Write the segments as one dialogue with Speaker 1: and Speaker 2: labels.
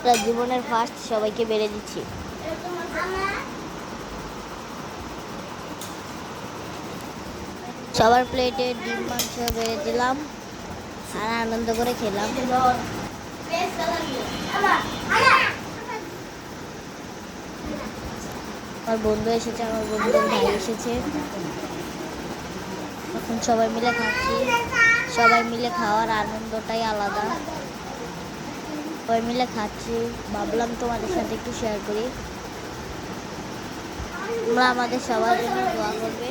Speaker 1: তার জীবনের ফার্স্ট সবাইকে বেড়ে দিচ্ছি। সবার প্লেটে ডিম মাংস বেড়ে দিলাম আর আনন্দ করে খেলাম। আমার বন্ধু এসেছে, আমার বন্ধুর ভাই এসেছে। এখন সবাই মিলে খাচ্ছি। সবাই মিলে খাওয়ার আনন্দটাই আলাদা। সবাই মিলে খাচ্ছি, ভাবলাম তোমাদের সাথে একটু শেয়ার করি। তোমরা আমাদের সবার জন্য দোয়া করবে,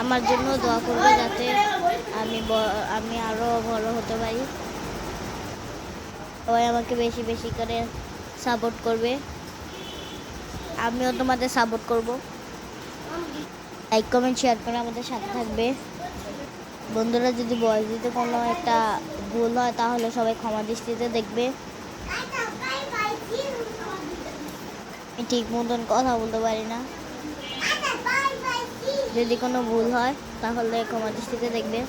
Speaker 1: আমার জন্য দোয়া করবে যাতে আমি আরো ভালো হতে পারি। সবাই আমাকে বেশি বেশি করে সাপোর্ট করবে, আমিও তোমাদের সাপোর্ট করব। লাইক কমেন্ট শেয়ার করে আমাদের সাথে থাকবে। বন্ধুরা, যদি ভয়েস দিতে কোনো একটা ভুল হয় তাহলে সবাই ক্ষমা দৃষ্টিতে দেখবে। আমি ঠিক মতন কথা বলতে পারি না, যদি কোনো ভুল হয় তাহলে ক্ষমা দৃষ্টিতে দেখবে।